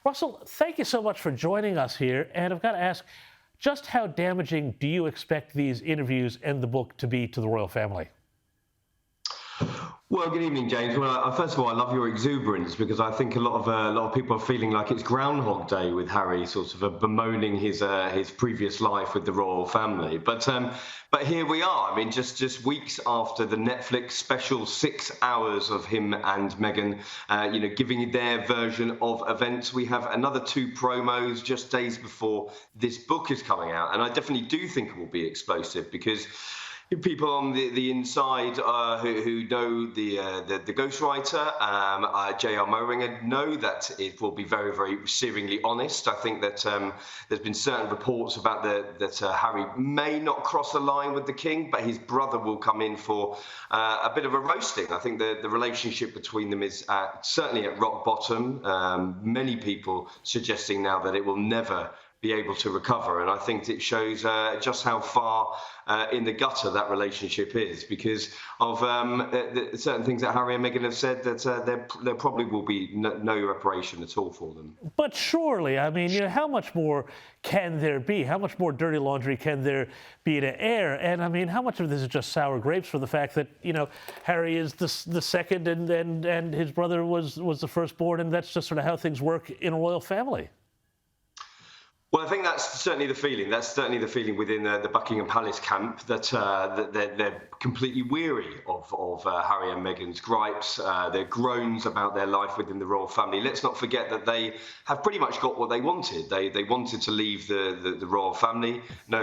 Russell, thank you so much for joining us here. And I've got to ask, just how damaging do you expect these interviews and the book to be to the royal family? Well, good evening, James. Well, first of all, I love your exuberance because I think a lot of people are feeling like it's Groundhog Day with Harry, sort of bemoaning his previous life with the royal family. But here we are. I mean, just weeks after the Netflix special 6 hours of him and Meghan, giving their version of events, we have another 2 promos just days before this book is coming out, and I definitely do think it will be explosive because people on the inside who know the ghostwriter, J.R. Morrow, know that it will be very, very searingly honest. I think that there's been certain reports about that Harry may not cross a line with the king, but his brother will come in for a bit of a roasting. I think the relationship between them is certainly at rock bottom. Many people suggesting now that it will never be able to recover. And I think it shows just how far in the gutter that relationship is because of certain things that Harry and Meghan have said that there probably will be no reparation at all for them. But surely, I mean, how much more can there be? How much more dirty laundry can there be to air? And I mean, how much of this is just sour grapes for the fact that, Harry is the second and his brother was the firstborn, and that's just sort of how things work in a royal family? Well, I think that's certainly the feeling. That's certainly the feeling within the Buckingham Palace camp that they're completely weary of Harry and Meghan's gripes, their groans about their life within the royal family. Let's not forget that they have pretty much got what they wanted. They wanted to leave the royal family. They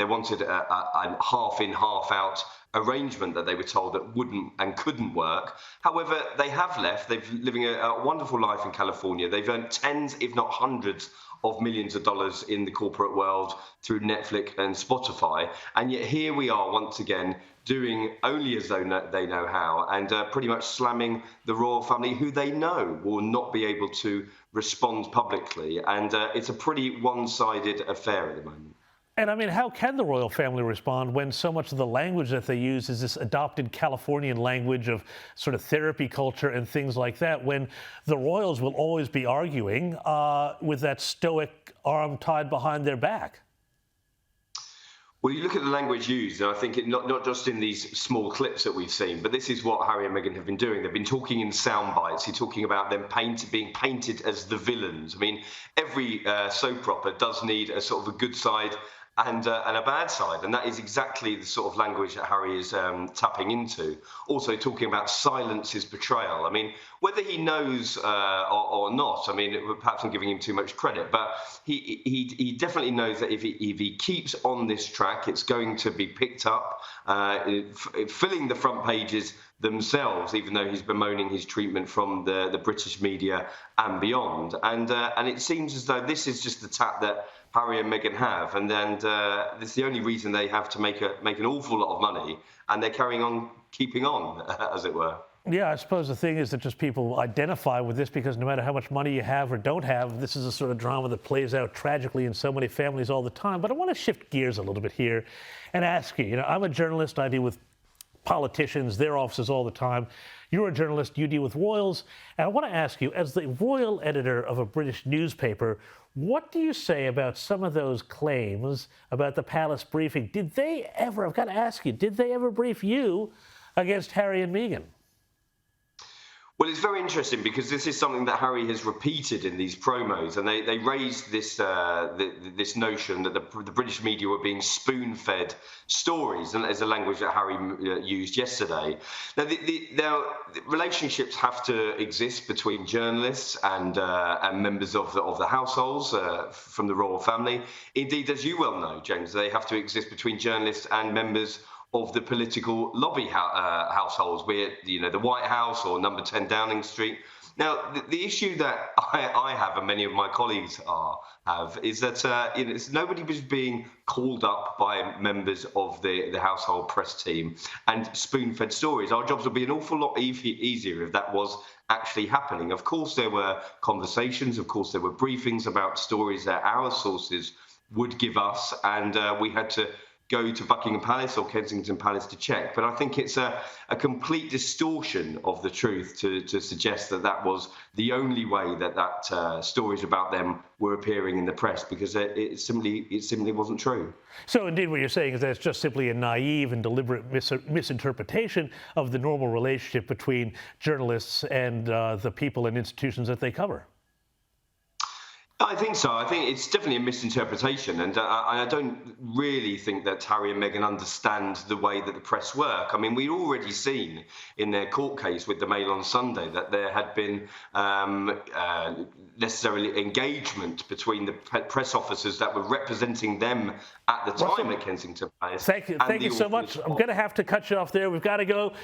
wanted a half in, half out arrangement that they were told that wouldn't and couldn't work. However, they have left. They're living a wonderful life in California. They've earned tens, if not hundreds, of millions of dollars in the corporate world through Netflix and Spotify. And yet here we are once again doing only as though they know how and pretty much slamming the royal family, who they know will not be able to respond publicly. And it's a pretty one-sided affair at the moment. And I mean, how can the royal family respond when so much of the language that they use is this adopted Californian language of sort of therapy culture and things like that, when the royals will always be arguing with that stoic arm tied behind their back? Well, you look at the language used, and I think not just in these small clips that we've seen, but this is what Harry and Meghan have been doing. They've been talking in sound bites. You're talking about them being painted as the villains. I mean, every soap opera does need a sort of a good side and a bad side, and that is exactly the sort of language that Harry is tapping into. Also talking about silence is betrayal. I mean, whether he knows or not, I mean, perhaps I'm giving him too much credit, but he definitely knows that if he keeps on this track, it's going to be picked up, filling the front pages themselves, even though he's bemoaning his treatment from the British media and beyond. And it seems as though this is just the tap that Harry and Meghan have, and this is the only reason they have to make an awful lot of money, and they're keeping on, as it were. Yeah, I suppose the thing is that just people identify with this because no matter how much money you have or don't have, this is a sort of drama that plays out tragically in so many families all the time. But I want to shift gears a little bit here and ask you, I'm a journalist, I deal with politicians, their offices all the time. You're a journalist, you deal with royals. And I want to ask you, as the royal editor of a British newspaper, what do you say about some of those claims about the palace briefing? Did they ever, I've got to ask you, did they ever brief you against Harry and Meghan? Well, it's very interesting because this is something that Harry has repeated in these promos, and they raised this this notion that the British media were being spoon-fed stories, and as a language that Harry used yesterday. Now, the relationships have to exist between journalists and members of the households from the royal family. Indeed, as you well know, James, they have to exist between journalists and members of the political lobby households, be it the White House or number 10 Downing Street. Now, the issue that I have and many of my colleagues have is that nobody was being called up by members of the household press team and spoon-fed stories. Our jobs would be an awful lot easier if that was actually happening. Of course, there were conversations. Of course, there were briefings about stories that our sources would give us, and we had to go to Buckingham Palace or Kensington Palace to check. But I think it's a complete distortion of the truth to suggest that that was the only way that stories about them were appearing in the press, because it simply wasn't true. So indeed what you're saying is that it's just simply a naive and deliberate misinterpretation of the normal relationship between journalists and the people and institutions that they cover. I think so. I think it's definitely a misinterpretation, and I don't really think that Harry and Meghan understand the way that the press work. I mean, we'd already seen in their court case with the Mail on Sunday that there had been necessarily engagement between the press officers that were representing them at the time at Kensington Palace. Thank you so much. I'm going to have to cut you off there. We've got to go.